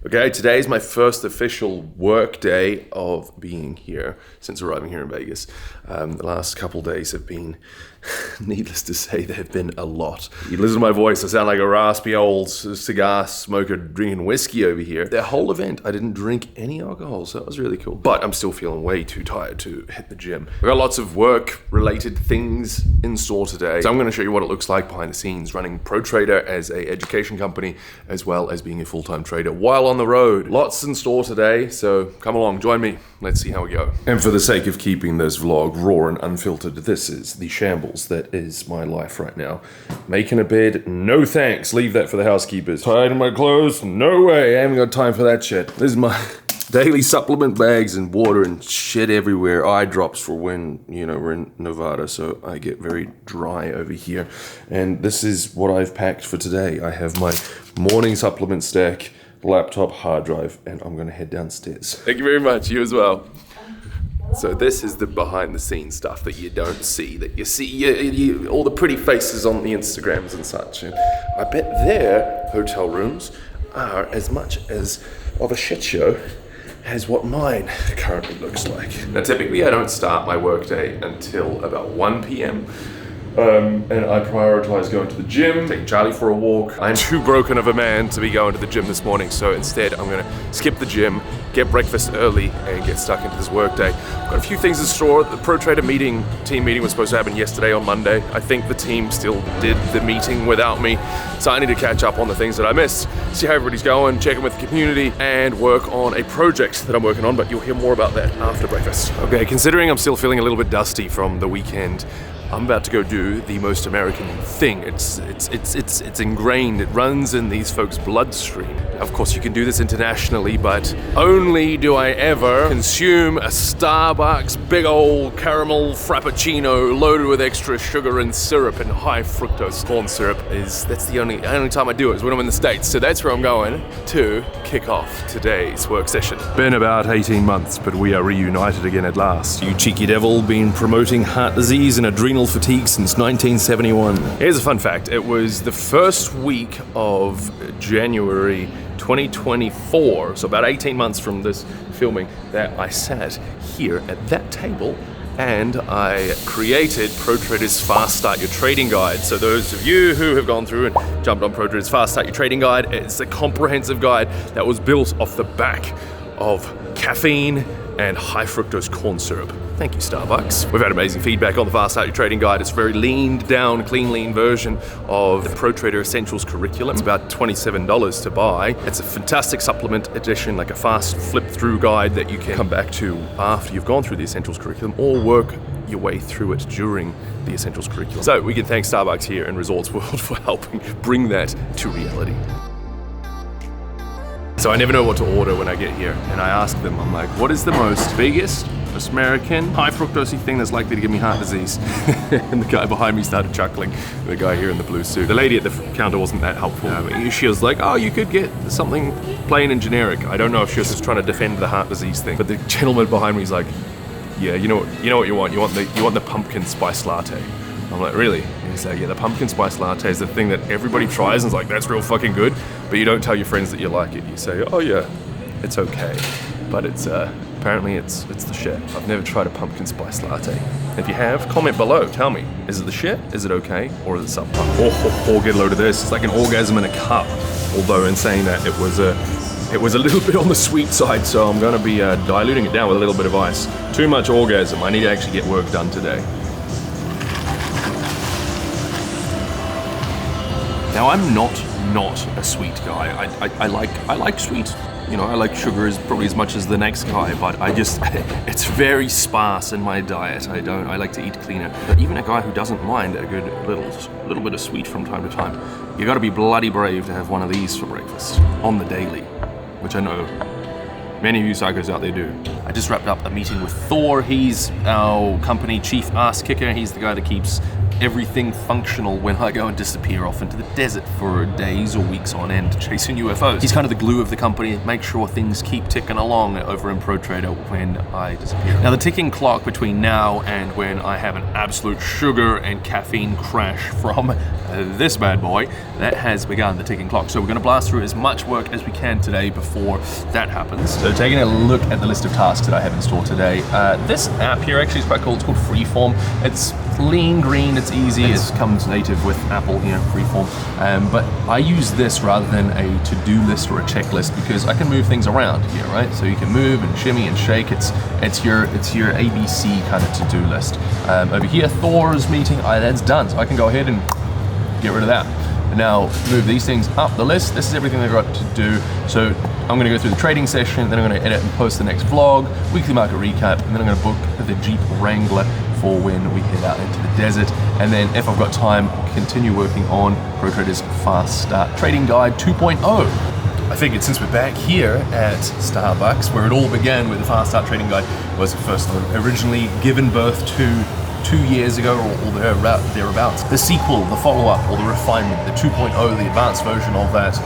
Okay, today is my first official work day of being here since arriving here in Vegas. The last couple days have been, needless to say, there have been a lot. You listen to my voice, I sound like a raspy old cigar smoker drinking whiskey over here. The whole event, I didn't drink any alcohol, so that was really cool. But I'm still feeling way too tired to hit the gym. We've got lots of work-related things in store today. So I'm gonna show you what it looks like behind the scenes, running Pro Trader as an education company, as well as being a full-time trader while on the road. Lots in store today, so come along, join me. Let's see how we go. And for the sake of keeping this vlog raw and unfiltered, this is the shambles that is my life right now. Making a bed, no thanks. Leave that for the housekeepers. Tying my clothes, no way. I haven't got time for that shit. This is my daily supplement bags and water and shit everywhere. Eye drops for when, we're in Nevada, so I get very dry over here. And this is what I've packed for today. I have my morning supplement stack, laptop, hard drive, and I'm gonna head downstairs. Thank you very much, you as well. So this is the behind the scenes stuff that you don't see, that you see all the pretty faces on the Instagrams and such. And I bet their hotel rooms are as much as of a shit show as what mine currently looks like. Now typically I don't start my workday until about 1 p.m. And I prioritize going to the gym, taking Charlie for a walk. I'm too broken of a man to be going to the gym this morning, so instead I'm gonna skip the gym, get breakfast early, and get stuck into this work day. I've got a few things in store. The Pro Trader team meeting was supposed to happen yesterday on Monday. I think the team still did the meeting without me, so I need to catch up on the things that I missed, see how everybody's going, check in with the community, and work on a project that I'm working on, but you'll hear more about that after breakfast. Okay, considering I'm still feeling a little bit dusty from the weekend, I'm about to go do the most American thing. It's ingrained, it runs in these folks' bloodstream. Of course, you can do this internationally, but only do I ever consume a Starbucks big old caramel frappuccino loaded with extra sugar and syrup and high fructose corn syrup. That's the only time I do it is when I'm in the States. So that's where I'm going to kick off today's work session. Been about 18 months, but we are reunited again at last. You cheeky devil, been promoting heart disease and adrenal fatigue since 1971. Here's a fun fact. It was the first week of January 2024, so about 18 months from this filming, that I sat here at that table and I created Pro Trader's Fast Start Your Trading Guide. So those of you who have gone through and jumped on Pro Trader's Fast Start Your Trading Guide, it's a comprehensive guide that was built off the back of caffeine and high fructose corn syrup. Thank you, Starbucks. We've had amazing feedback on the Fast Start Your Trading Guide. It's a very leaned down, clean, lean version of the Pro Trader Essentials curriculum. It's about $27 to buy. It's a fantastic supplement edition, like a fast flip through guide that you can come back to after you've gone through the Essentials curriculum or work your way through it during the Essentials curriculum. So we can thank Starbucks here in Resorts World for helping bring that to reality. So I never know what to order when I get here, and I ask them, I'm like, what is the biggest American high fructose thing that's likely to give me heart disease? And the guy behind me started chuckling, the guy here in the blue suit. The lady at the counter wasn't that helpful. She was like, oh, you could get something plain and generic. I don't know if she was just trying to defend the heart disease thing, but the gentleman behind me is like, yeah, you know what you want? You want the pumpkin spice latte. I'm like, really? And he's like, yeah, the pumpkin spice latte is the thing that everybody tries and is like, that's real fucking good, but you don't tell your friends that you like it. You say, oh yeah, it's okay, but it's apparently it's the shit. I've never tried a pumpkin spice latte. If you have, comment below. Tell me, is it the shit? Is it okay? Or is it something? Oh, get a load of this. It's like an orgasm in a cup. Although in saying that, it was a little bit on the sweet side, so I'm gonna be diluting it down with a little bit of ice. Too much orgasm. I need to actually get work done today. Now I'm not a sweet guy. I like sweet. I like sugar as probably as much as the next guy, but it's very sparse in my diet. I like to eat cleaner. But even a guy who doesn't mind a good little bit of sweet from time to time, you gotta be bloody brave to have one of these for breakfast on the daily, which I know many of you psychos out there do. I just wrapped up a meeting with Thor. He's our company chief ass kicker. He's the guy that keeps everything functional when I go and disappear off into the desert for days or weeks on end chasing UFOs. He's kind of the glue of the company, make sure things keep ticking along over in ProTrader when I disappear. Now the ticking clock between now and when I have an absolute sugar and caffeine crash from this bad boy, that has begun, the ticking clock. So we're going to blast through as much work as we can today before that happens. So taking a look at the list of tasks that I have in store today, this app here actually is quite cool. It's called Freeform. It's lean, green, it's easy. It comes native with Apple, Freeform. But I use this rather than a to-do list or a checklist because I can move things around here, right? So you can move and shimmy and shake. It's your ABC kind of to-do list. Over here, Thor's meeting, that's done. So I can go ahead and get rid of that. Now move these things up the list. This is everything I've got to do. So I'm gonna go through the trading session, then I'm gonna edit and post the next vlog, weekly market recap, and then I'm gonna book the Jeep Wrangler for when we head out into the desert. And then if I've got time, continue working on ProTrader's Fast Start Trading Guide 2.0. I figured since we're back here at Starbucks, where it all began with the Fast Start Trading Guide, was first originally given birth to 2 years ago or thereabouts. The sequel, the follow-up, or the refinement, the 2.0, the advanced version of that,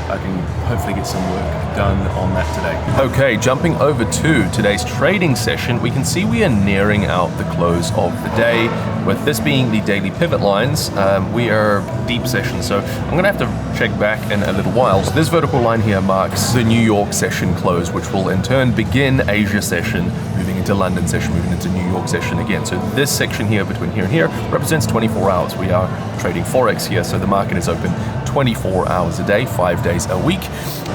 I can hopefully get some work done on that today. Okay, jumping over to today's trading session, we can see we are nearing out the close of the day. With this being the daily pivot lines, we are deep session, so I'm gonna have to check back in a little while. So this vertical line here marks the New York session close, which will in turn begin Asia session, moving into London session, moving into New York session again. So this section here between here and here represents 24 hours. We are trading Forex here, so the market is open 24 hours a day, 5 days a week.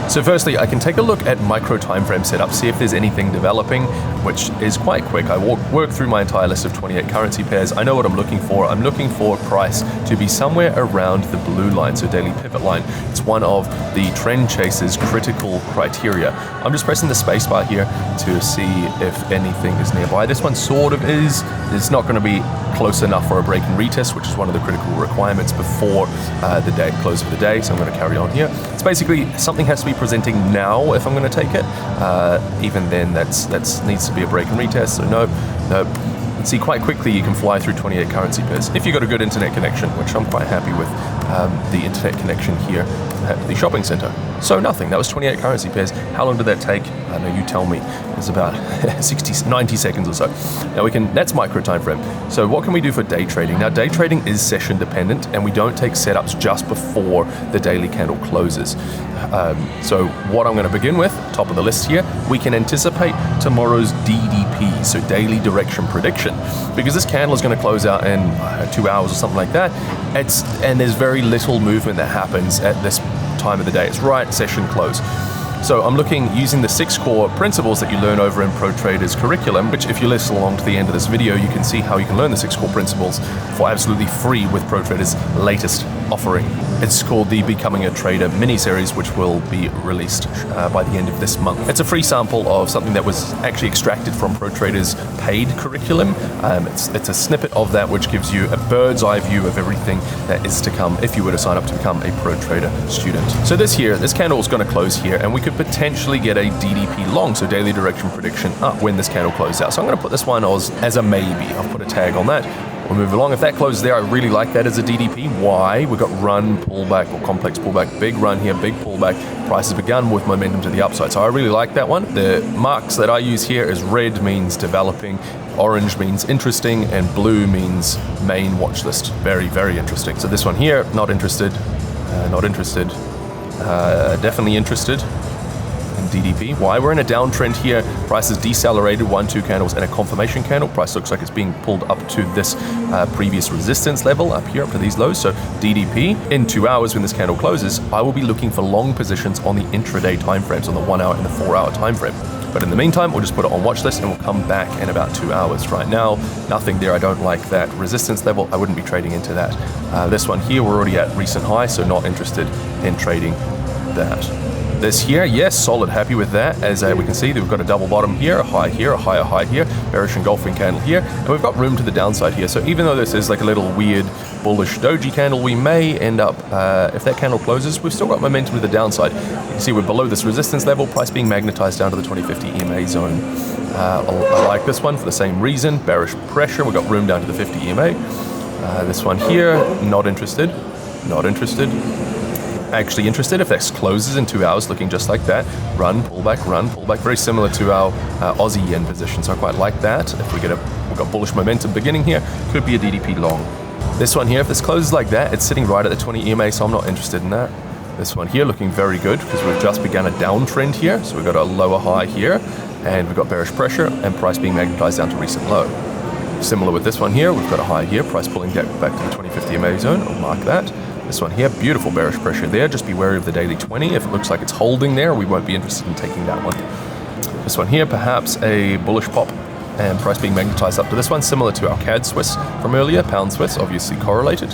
So firstly, I can take a look at micro time frame setup, see if there's anything developing, which is quite quick. I work through my entire list of 28 currency pairs. I know what I'm looking for. I'm looking for price to be somewhere around the blue line, so daily pivot line. It's one of the trend chaser's critical criteria. I'm just pressing the spacebar here to see if anything is nearby. This one sort of is. It's not going to be close enough for a break and retest, which is one of the critical requirements before the day close of the day. So I'm going to carry on here. It's basically something has to be presenting now if I'm going to take it. Even then, that's needs to be a break and retest. So no. And see, quite quickly you can fly through 28 currency pairs if you've got a good internet connection, which I'm quite happy with the internet connection here at the shopping center. So nothing, that was 28 currency pairs. How long did that take? I know, you tell me. It's about 90 seconds or so. Now that's micro time frame. So what can we do for day trading? Now day trading is session dependent and we don't take setups just before the daily candle closes. So what I'm going to begin with, top of the list here, we can anticipate tomorrow's DDP, so daily direction prediction, because this candle is going to close out in 2 hours or something like that. And there's very little movement that happens at this time of the day. It's right session close. So I'm looking using the 6 core principles that you learn over in ProTrader's curriculum, which if you listen along to the end of this video, you can see how you can learn the 6 core principles for absolutely free with ProTrader's latest offering. It's called the Becoming a Trader mini-series, which will be released by the end of this month. It's a free sample of something that was actually extracted from ProTrader's paid curriculum. It's a snippet of that which gives you a bird's eye view of everything that is to come if you were to sign up to become a ProTrader student. So this candle is going to close here, and we could potentially get a DDP long, so daily direction prediction up, when this candle closes out. So I'm going to put this one as a maybe. I'll put a tag on that. We'll move along. If that closes there, I really like that as a DDP. Why? We've got run, pullback, or complex pullback. Big run here, big pullback. Price has begun with momentum to the upside. So I really like that one. The marks that I use here is red means developing, orange means interesting, and blue means main watch list. Very, very interesting. So this one here, not interested, definitely interested. DDP. Why? We're in a downtrend here. Price has decelerated 1-2 candles and a confirmation candle. Price looks like it's being pulled up to this previous resistance level up here, up to these lows. So DDP in 2 hours when this candle closes, I will be looking for long positions on the intraday time frames, on the 1 hour and the 4 hour time frame. But in the meantime, we'll just put it on watch list and we'll come back in about 2 hours. Right now, nothing there. I don't like that resistance level. I wouldn't be trading into that. This one here, we're already at recent high, so not interested in trading that. This here, yes, solid, happy with that. As we can see, we've got a double bottom here, a high here, a higher high here, bearish engulfing candle here, and we've got room to the downside here. So even though this is like a little weird bullish doji candle, we may end up, if that candle closes, we've still got momentum to the downside. You can see we're below this resistance level, price being magnetized down to the 2050 EMA zone. I like this one for the same reason, bearish pressure, we've got room down to the 50 EMA. This one here, not interested. Not interested. Actually interested if this closes in 2 hours, looking just like that. Run, pull back, very similar to our Aussie yen position. So I quite like that. If we've got bullish momentum beginning here, could be a DDP long. This one here, if this closes like that, it's sitting right at the 20 EMA, so I'm not interested in that. This one here looking very good because we've just begun a downtrend here. So we've got a lower high here and we've got bearish pressure and price being magnetized down to recent low. Similar with this one here, we've got a high here, price pulling back to the 2050 EMA zone. I'll mark that. This one here, beautiful bearish pressure there. Just be wary of the daily 20. If it looks like it's holding there, we won't be interested in taking that one. This one here, perhaps a bullish pop and price being magnetized up to this one, similar to our CAD Swiss from earlier, pound Swiss, obviously correlated.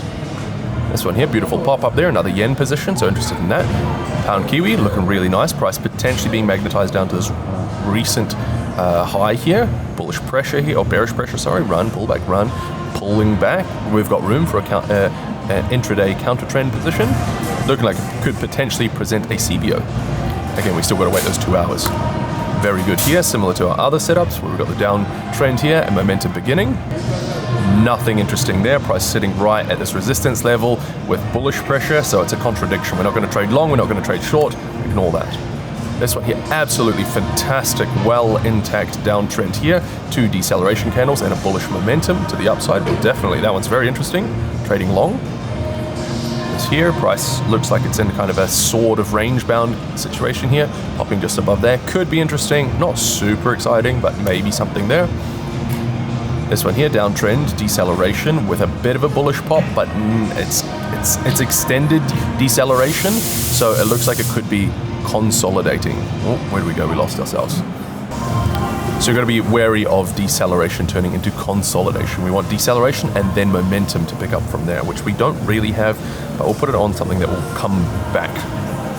This one here, beautiful pop up there, another yen position, so interested in that. Pound Kiwi, looking really nice, price potentially being magnetized down to this recent high here. Bullish pressure here, or bearish pressure, sorry, run, pull back, run, pulling back. We've got room for an intraday counter trend position, looking like it could potentially present a CBO. Again, we still got to wait those 2 hours. Very good here, similar to our other setups where we've got the downtrend here and momentum beginning. Nothing interesting there, price sitting right at this resistance level with bullish pressure, so it's a contradiction. We're not going to trade long, we're not going to trade short, ignore that. This one here, absolutely fantastic, well intact downtrend here, 2 deceleration candles and a bullish momentum to the upside. Well, definitely, that one's very interesting, trading long. This here, price looks like it's in kind of a sort of range-bound situation here, popping just above there. Could be interesting, not super exciting, but maybe something there. This one here, downtrend, deceleration with a bit of a bullish pop, but it's extended deceleration, so it looks like it could be consolidating. Oh, where do we go? We lost ourselves. So you've got to be wary of deceleration turning into consolidation. We want deceleration and then momentum to pick up from there, which we don't really have, but we'll put it on something that will come back.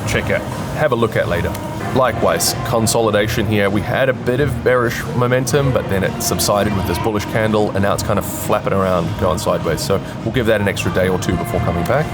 Check out, have a look at later. Likewise, consolidation here. We had a bit of bearish momentum, but then it subsided with this bullish candle, and now it's kind of flapping around, going sideways. So we'll give that an extra day or two before coming back.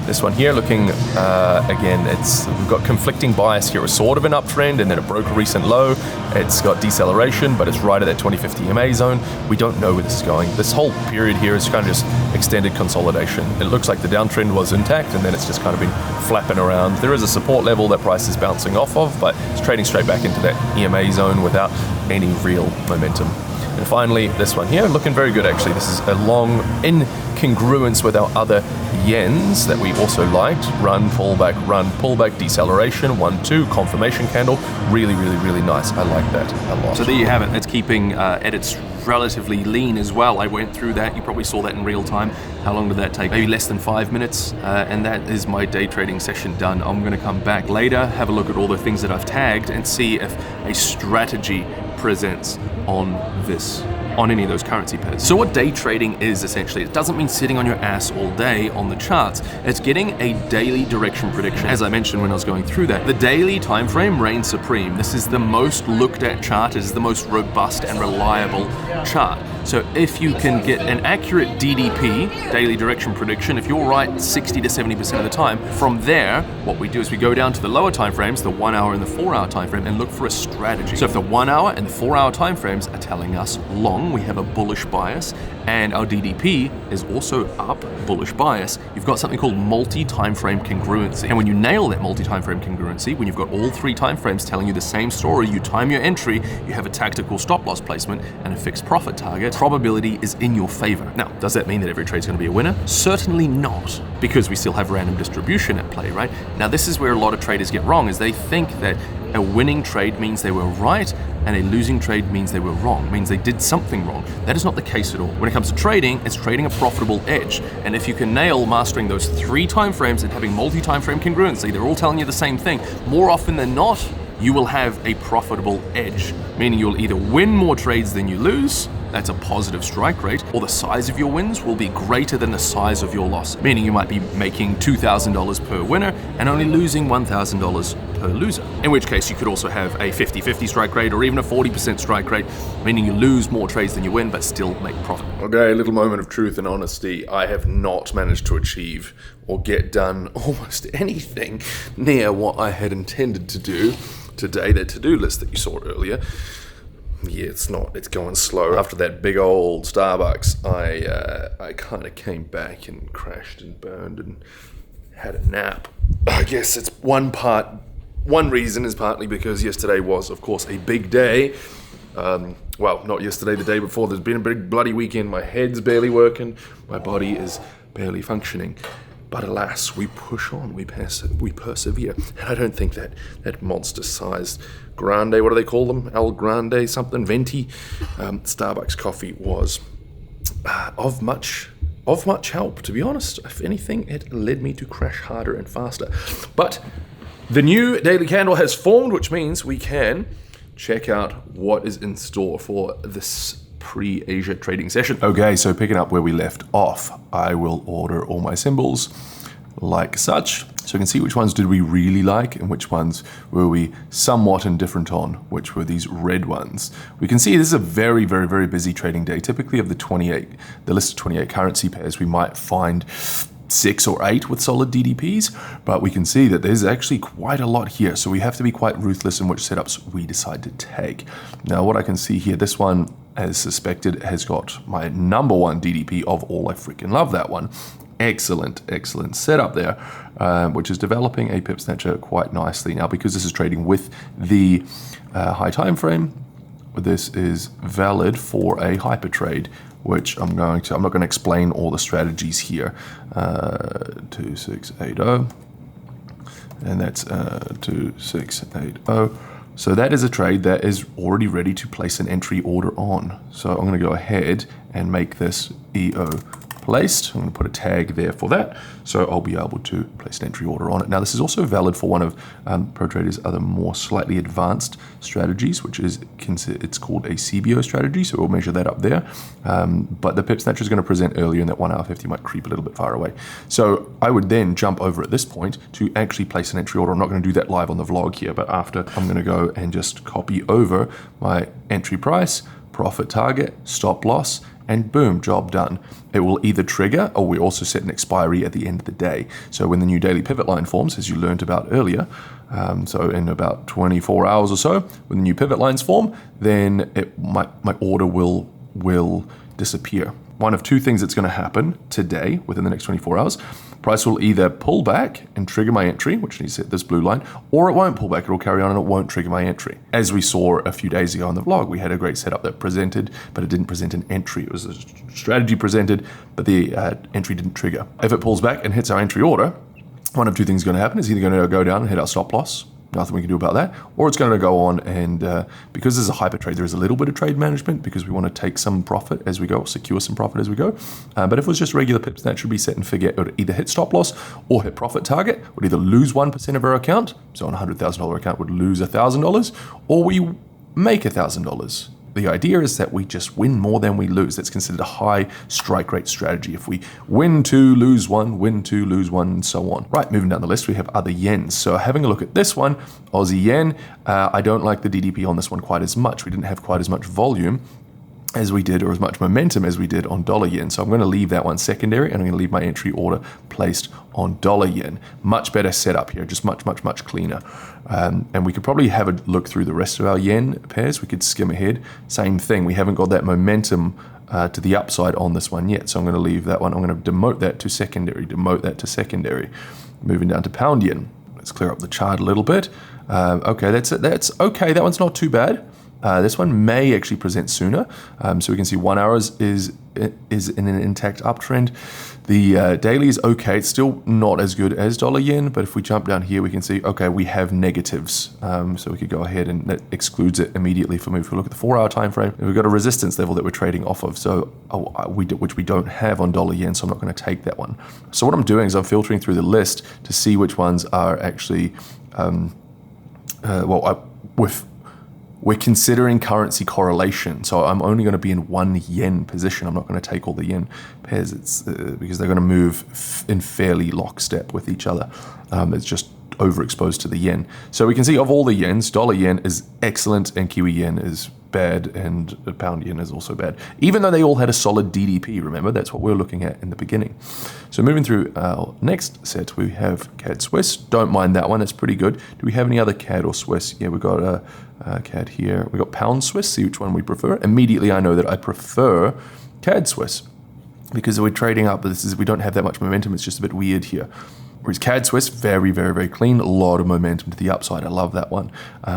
This one here looking, again, we've got conflicting bias here. It's sort of an uptrend and then it broke a recent low. It's got deceleration, but it's right at that 2050 EMA zone. We don't know where this is going. This whole period here is kind of just extended consolidation. It looks like the downtrend was intact and then it's just kind of been flapping around. There is a support level that price is bouncing off of, but it's trading straight back into that EMA zone without any real momentum. And finally, this one here, looking very good actually. This is a long in congruence with our other yens that we also liked. Run, pull back, deceleration, 1, 2, confirmation candle. Really, really, really nice. I like that a lot. So there you have it. It's keeping at its relatively lean as well. I went through that. You probably saw that in real time. How long did that take? Maybe less than 5 minutes. And that is my day trading session done. I'm going to come back later, have a look at all the things that I've tagged and see if a strategy presents on any of those currency pairs. So what day trading is essentially, it doesn't mean sitting on your ass all day on the charts. It's getting a daily direction prediction. As I mentioned when I was going through that, the daily time frame reigns supreme. This is the most looked at chart. It is the most robust and reliable chart. So if you can get an accurate DDP, daily direction prediction, if you're right 60 to 70% of the time, from there, what we do is we go down to the lower time frames, the 1 hour and the 4 hour time frame, and look for a strategy. So if the 1 hour and the 4 hour time frames are telling us long, we have a bullish bias, and our DDP is also up, bullish bias, you've got something called multi-time frame congruency. And when you nail that multi-time frame congruency, when you've got all 3 time frames telling you the same story, you time your entry, you have a tactical stop loss placement and a fixed profit target, probability is in your favor. Now, does that mean that every trade's going to be a winner? Certainly not, because we still have random distribution at play, right? Now, this is where a lot of traders get wrong, is they think that a winning trade means they were right and a losing trade means they were wrong, means they did something wrong. That is not the case at all. When it comes to trading, it's trading a profitable edge. And if you can nail mastering those 3 time frames and having multi-time frame congruency, they're all telling you the same thing. More often than not, you will have a profitable edge, meaning you'll either win more trades than you lose, that's a positive strike rate, or the size of your wins will be greater than the size of your loss, meaning you might be making $2,000 per winner and only losing $1,000 per loser. In which case you could also have a 50-50 strike rate or even a 40% strike rate, meaning you lose more trades than you win but still make profit. Okay, a little moment of truth and honesty. I have not managed to achieve or get done almost anything near what I had intended to do today, that to-do list that you saw earlier. yeah, it's not. It's going slow. After that big old Starbucks, I kind of came back and crashed and burned and had a nap. I guess it's one reason is partly because yesterday was, of course, a big day. Well, not yesterday, the day before. There's been a big bloody weekend. My head's barely working. My body is barely functioning. But alas, we push on, we persevere. And I don't think that monster-sized grande, what do they call them? El Grande something, venti, Starbucks coffee was of much help, to be honest. If anything, it led me to crash harder and faster. But the new daily candle has formed, which means we can check out what is in store for this pre-Asia trading session. Okay, so picking up where we left off, I will order all my symbols like such. So we can see which ones did we really like and which ones were we somewhat indifferent on, which were these red ones. We can see this is a very, very, very busy trading day. Typically of the list of 28 currency pairs, we might find 6 or 8 with solid DDPs, but we can see that there's actually quite a lot here. So we have to be quite ruthless in which setups we decide to take. Now, what I can see here, this one, as suspected, has got my number 1 DDP of all. I freaking love that one. Excellent setup there, which is developing a pip snatcher quite nicely. Now, because this is trading with the high time frame, this is valid for a hyper trade, which I'm not going to explain all the strategies here. 2680, and that's 2680. So that is a trade that is already ready to place an entry order on. So I'm going to go ahead and make this EO placed. I'm going to put a tag there for that, so I'll be able to place an entry order on it. Now, this is also valid for one of ProTrader's other more slightly advanced strategies, which is it's called a CBO strategy, so we'll measure that up there. But the pip snatcher is going to present earlier, and that 1 hour 50 might creep a little bit far away. So I would then jump over at this point to actually place an entry order. I'm not going to do that live on the vlog here, but after, I'm going to go and just copy over my entry price, profit target, stop loss, and boom, job done. It will either trigger, or we also set an expiry at the end of the day. So when the new daily pivot line forms, as you learned about earlier, so in about 24 hours or so, when the new pivot lines form, then my order will disappear. One of two things that's going to happen today within the next 24 hours. Price will either pull back and trigger my entry, which needs to hit this blue line, or it won't pull back, it'll carry on and it won't trigger my entry. As we saw a few days ago on the vlog, we had a great setup that presented, but it didn't present an entry. It was a strategy presented, but the entry didn't trigger. If it pulls back and hits our entry order, one of two things is going to happen. It's either going to go down and hit our stop loss, nothing we can do about that, or it's going to go on and because this is a hyper trade, there is a little bit of trade management because we want to take some profit as we go, or secure some profit as we go. But if it was just regular pips, that should be set and forget. It would either hit stop loss or hit profit target. Would either lose 1% of our account, so on a $100,000 account would lose $1,000, or we make $1,000. The idea is that we just win more than we lose. That's considered a high strike rate strategy. If we win 2, lose 1, win 2, lose 1, and so on. Right, moving down the list, we have other yens. So having a look at this one, Aussie yen, I don't like the DDP on this one quite as much. We didn't have quite as much volume as we did, or as much momentum as we did on dollar yen. So I'm going to leave that one secondary, and I'm going to leave my entry order placed on dollar yen. Much better setup here, just much cleaner. And we could probably have a look through the rest of our yen pairs. We could skim ahead. Same thing, we haven't got that momentum to the upside on this one yet. So I'm going to leave that one. I'm going to demote that to secondary, Moving down to pound yen. Let's clear up the chart a little bit. Okay, that's okay. That one's not too bad. This one may actually present sooner. So we can see 1 hour is in an intact uptrend. The daily is okay. It's still not as good as dollar yen, but if we jump down here, we can see, okay, we have negatives. So we could go ahead and that excludes it immediately for me. If we look at the 4 hour time frame, we've got a resistance level that we're trading off of, so which we don't have on dollar yen, so I'm not going to take that one. So what I'm doing is I'm filtering through the list to see which ones are actually, we're considering currency correlation, so I'm only going to be in one yen position. I'm not going to take all the yen pairs. It's because they're going to move in fairly lockstep with each other. It's just overexposed to the yen. So we can see of all the yens, dollar yen is excellent and Kiwi yen is bad, and pound yen is also bad. Even though they all had a solid DDP, remember, that's what we were looking at in the beginning. So moving through our next set, we have CAD Swiss. Don't mind that one, it's pretty good. Do we have any other CAD or Swiss? Yeah, we've got a CAD here. We've got pound Swiss, see which one we prefer. Immediately I know that I prefer CAD Swiss, because we're trading up, but we don't have that much momentum, it's just a bit weird here. Whereas CAD Swiss, very, very, very clean. A lot of momentum to the upside. I love that one.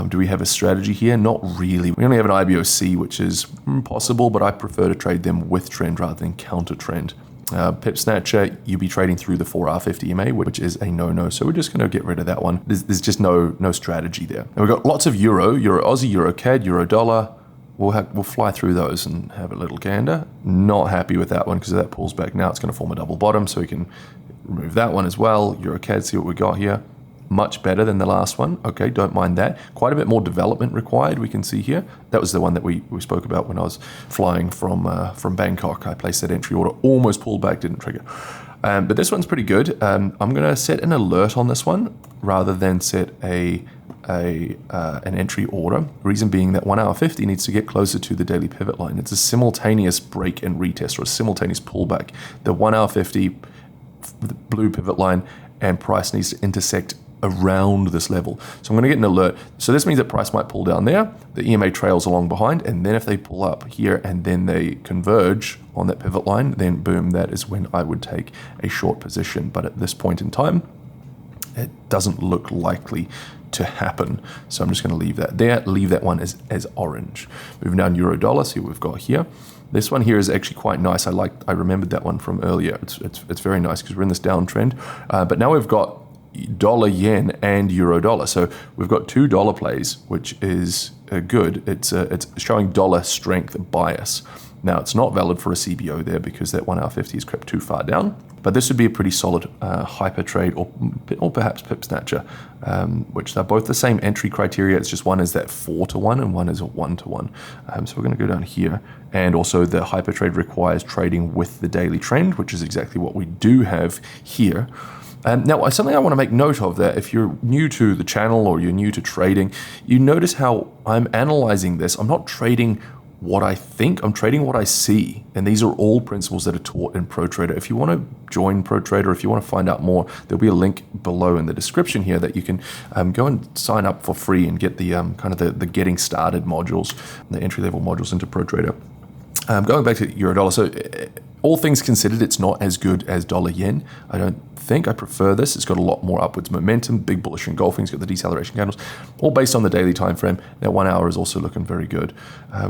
Do we have a strategy here? Not really. We only have an IBOC, which is possible, but I prefer to trade them with trend rather than counter trend. Pip Snatcher, you'll be trading through the 4-hour 50 EMA, which is a no-no. So we're just going to get rid of that one. There's just no strategy there. And we've got lots of Euro Aussie, Euro CAD, Euro dollar. We'll fly through those and have a little gander. Not happy with that one because if that pulls back now, it's going to form a double bottom. So we can remove that one as well. Euro CAD, see what we got here. Much better than the last one. Okay, don't mind that. Quite a bit more development required, we can see here. That was the one that we spoke about when I was flying from Bangkok. I placed that entry order, almost pulled back, didn't trigger. But this one's pretty good. I'm going to set an alert on this one rather than set an entry order. Reason being that 1 hour 50 needs to get closer to the daily pivot line. It's a simultaneous break and retest, or a simultaneous pullback. The 1 hour 50 the blue pivot line and price needs to intersect around this level. So I'm going to get an alert. So this means that price might pull down there, the EMA trails along behind, and then if they pull up here and then they converge on that pivot line, then boom, that is when I would take a short position. But at this point in time, it doesn't look likely to happen. So I'm just going to leave that there, leave that one as orange. Moving down euro dollar, see what we've got here. This one here is actually quite nice. I remembered that one from earlier. It's very nice because we're in this downtrend. But now we've got dollar yen and euro dollar. So we've got $2 plays, which is good. It's showing dollar strength bias. Now it's not valid for a CBO there because that 1 hour 50 has crept too far down. But this would be a pretty solid hyper trade or perhaps pip snatcher, which they're both the same entry criteria. It's just one is that 4-to-1 and one is a 1-to-1. So we're going to go down here. And also the hyper trade requires trading with the daily trend, which is exactly what we do have here. Now, something I want to make note of that if you're new to the channel or you're new to trading, you notice how I'm analyzing this. I'm not trading what I think, I'm trading what I see. And these are all principles that are taught in ProTrader. If you want to join ProTrader, if you want to find out more, there'll be a link below in the description here that you can go and sign up for free and get the kind of the getting started modules, the entry-level modules into ProTrader. Going back to euro dollar, so all things considered, it's not as good as dollar yen. I don't think. I prefer this. It's got a lot more upwards momentum, big bullish engulfing. It's got the deceleration candles, all based on the daily time frame. That 1 hour is also looking very good.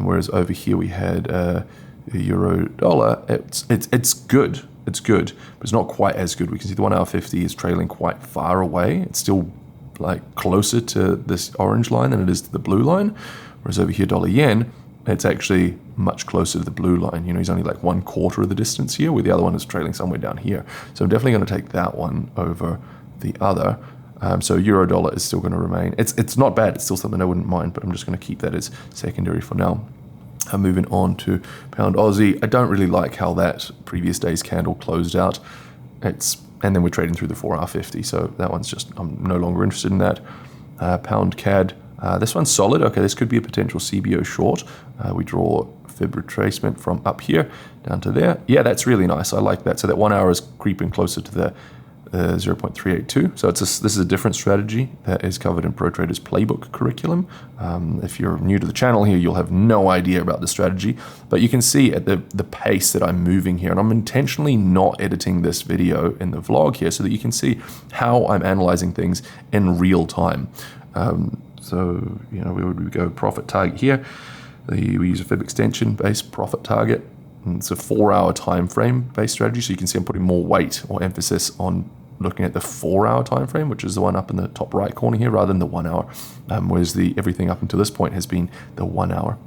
Whereas over here we had euro dollar. It's good. It's good, but it's not quite as good. We can see the 1 hour 50 is trailing quite far away. It's still like closer to this orange line than it is to the blue line. Whereas over here, dollar yen, it's actually much closer to the blue line. You know, he's only like 1/4 of the distance here, where the other one is trailing somewhere down here. So I'm definitely going to take that one over the other. So euro dollar is still going to remain. It's not bad. It's still something I wouldn't mind, but I'm just going to keep that as secondary for now. Moving on to pound Aussie. I don't really like how that previous day's candle closed out. And then we're trading through the 4 hour 50. So that one's just, I'm no longer interested in that. Pound CAD. This one's solid. Okay, this could be a potential CBO short. We draw fib retracement from up here down to there. Yeah, that's really nice. I like that. So that 1 hour is creeping closer to the 0.382. So this is a different strategy that is covered in ProTrader's playbook curriculum. If you're new to the channel here, you'll have no idea about the strategy, but you can see at the pace that I'm moving here, and I'm intentionally not editing this video in the vlog here so that you can see how I'm analyzing things in real time. So, you know, where would we go? Profit target here. We use a fib extension based profit target. And it's a 4 hour time frame based strategy. So you can see I'm putting more weight or emphasis on looking at the 4 hour time frame, which is the one up in the top right corner here, rather than the 1 hour. Whereas everything up until this point has been the 1 hour.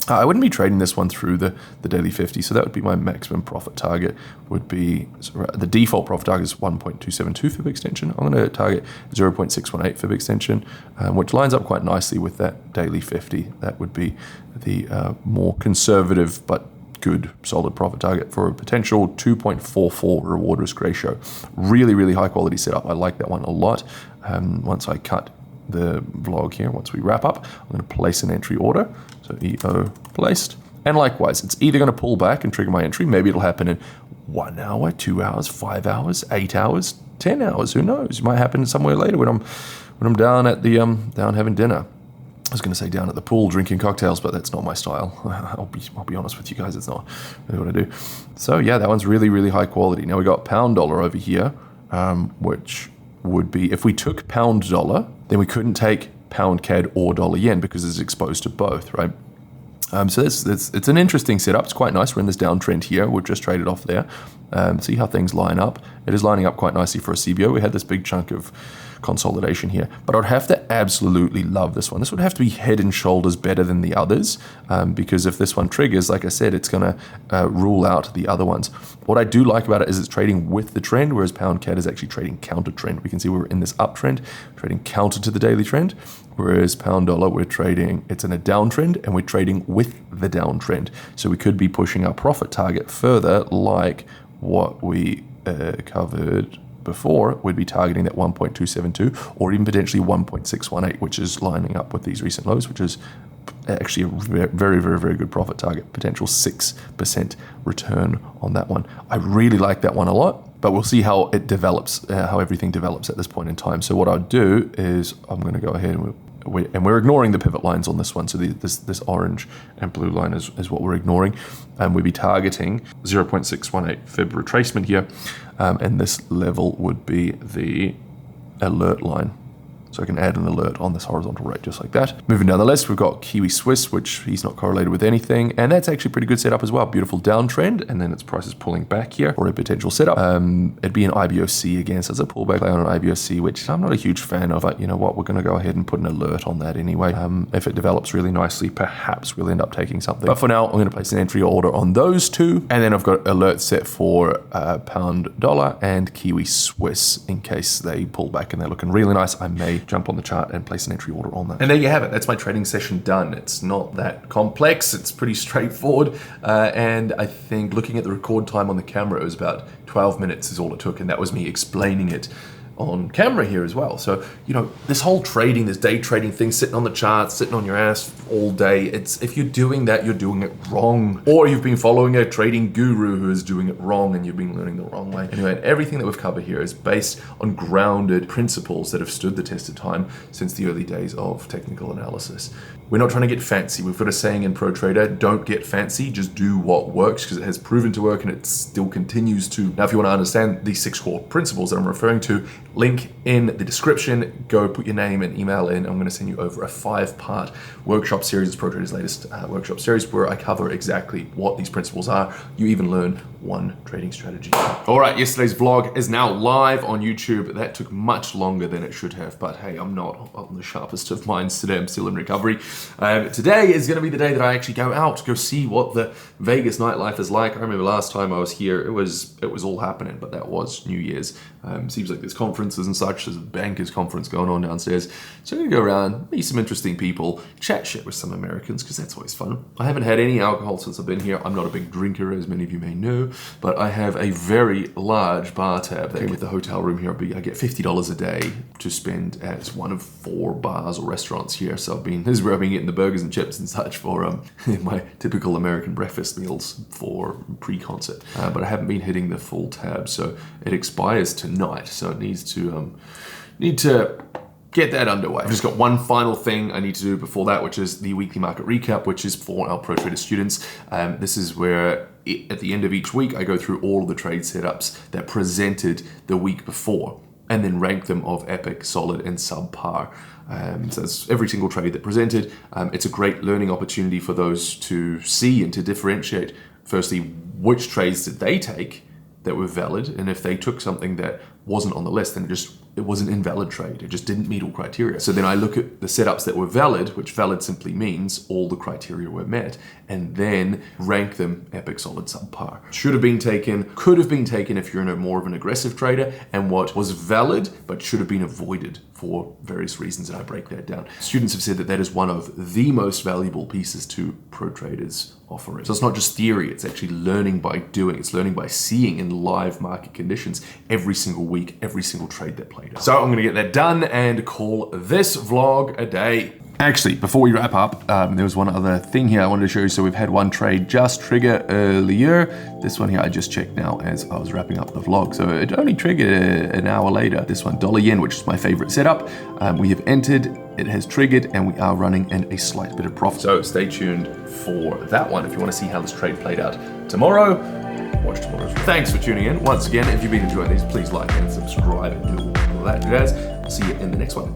I wouldn't be trading this one through the daily 50, so that would be my maximum profit target. Would be the default profit target is 1.272 fib extension. I'm going to target 0.618 fib extension, which lines up quite nicely with that daily 50. That would be the more conservative but good solid profit target for a potential 2.44 reward risk ratio. Really, really high quality setup. I like that one a lot. once I cut the vlog here, once we wrap up, I'm going to place an entry order. So EO placed. And likewise, it's either going to pull back and trigger my entry. Maybe it'll happen in 1 hour, 2 hours, 5 hours, 8 hours, 10 hours. Who knows? It might happen somewhere later when I'm down at the down having dinner. I was going to say down at the pool drinking cocktails, but that's not my style. I'll be honest with you guys, it's not really what I do. So yeah, that one's really, really high quality. Now we got pound dollar over here, which would be, if we took pound dollar, then we couldn't take pound CAD or dollar yen because it's exposed to both, right? So it's an interesting setup. It's quite nice. We're in this downtrend here. We've just traded off there. See how things line up. It is lining up quite nicely for a CBO. We had this big chunk of consolidation here, but I'd have to absolutely love this one. This would have to be head and shoulders better than the others, because if this one triggers, like I said, it's going to rule out the other ones. What I do like about it is it's trading with the trend, whereas pound CAD is actually trading counter trend. We can see we're in this uptrend, trading counter to the daily trend, whereas pound dollar, we're trading, it's in a downtrend and we're trading with the downtrend. So we could be pushing our profit target further, like what we covered before. We'd be targeting that 1.272 or even potentially 1.618, which is lining up with these recent lows, which is actually a very, very, very good profit target, potential 6% return on that one. I really like that one a lot, but we'll see how it develops, how everything develops at this point in time. So what I'll do is I'm going to go ahead and we're ignoring the pivot lines on this one. So this orange and blue line is what we're ignoring. And we'll be targeting 0.618 fib retracement here. And this level would be the alert line. So I can add an alert on this horizontal rate just like that. Moving down the list, we've got Kiwi Swiss, which he's not correlated with anything. And that's actually a pretty good setup as well. Beautiful downtrend. And then its price is pulling back here for a potential setup. It'd be an IBOC again. So it's a pullback play on an IBOC, which I'm not a huge fan of. But you know what? We're going to go ahead and put an alert on that anyway. If it develops really nicely, perhaps we'll end up taking something. But for now, I'm going to place an entry order on those two. And then I've got alerts set for pound dollar and Kiwi Swiss in case they pull back and they're looking really nice. I may jump on the chart and place an entry order on that. And there you have it. That's my trading session done. It's not that complex. It's pretty straightforward. And I think looking at the record time on the camera, it was about 12 minutes is all it took. And that was me explaining it on camera here as well. So, you know, this whole trading, this day trading thing, sitting on the charts, sitting on your ass all day, it's, if you're doing that, you're doing it wrong. Or you've been following a trading guru who is doing it wrong and you've been learning the wrong way. Anyway, everything that we've covered here is based on grounded principles that have stood the test of time since the early days of technical analysis. We're not trying to get fancy. We've got a saying in Pro Trader, don't get fancy, just do what works, because it has proven to work and it still continues to. Now, if you want to understand these 6 core principles that I'm referring to, link in the description, go put your name and email in. I'm going to send you over a 5-part workshop series. It's Pro Trader's latest workshop series where I cover exactly what these principles are. You even learn one trading strategy. All right, yesterday's vlog is now live on YouTube. That took much longer than it should have, but hey, I'm not on the sharpest of minds today. I'm still in recovery. Today is going to be the day that I actually go out, go see what the Vegas nightlife is like. I remember last time I was here, it was all happening, but that was New Year's. Seems like there's conferences and such. There's a bankers conference going on downstairs. So I'm going to go around, meet some interesting people, chat shit with some Americans, because that's always fun. I haven't had any alcohol since I've been here. I'm not a big drinker, as many of you may know, but I have a very large bar tab that with the hotel room here, I get $50 a day to spend at one of 4 bars or restaurants here. So this is where I've been getting the burgers and chips and such for my typical American breakfast meals for pre-concert. But I haven't been hitting the full tab, so it expires tonight. So it needs to get that underway. I've just got one final thing I need to do before that, which is the weekly market recap, which is for our Pro Trader students. This is where at the end of each week, I go through all of the trade setups that presented the week before and then rank them of epic, solid, and subpar. So that's every single trade that presented. It's a great learning opportunity for those to see and to differentiate, firstly, which trades did they take that were valid, and if they took something that wasn't on the list, then it was an invalid trade. It just didn't meet all criteria. So then I look at the setups that were valid, which valid simply means all the criteria were met, and then rank them epic, solid, subpar. Should have been taken, could have been taken if you're more of an aggressive trader, and what was valid but should have been avoided for various reasons, and I break that down. Students have said that that is one of the most valuable pieces to pro traders offering. So it's not just theory, it's actually learning by doing. It's learning by seeing in live market conditions every single week, every single trade that played out. So I'm gonna get that done and call this vlog a day. Actually, before we wrap up, there was one other thing here I wanted to show you. So we've had one trade just trigger earlier. This one here I just checked now as I was wrapping up the vlog. So it only triggered an hour later. This one, dollar yen, which is my favorite setup. We have entered, it has triggered, and we are running in a slight bit of profit. So stay tuned for that one if you want to see how this trade played out tomorrow. Watch tomorrow's. Thanks for tuning in. Once again, if you've been enjoying these, please like and subscribe and do all of that jazz. I'll see you in the next one.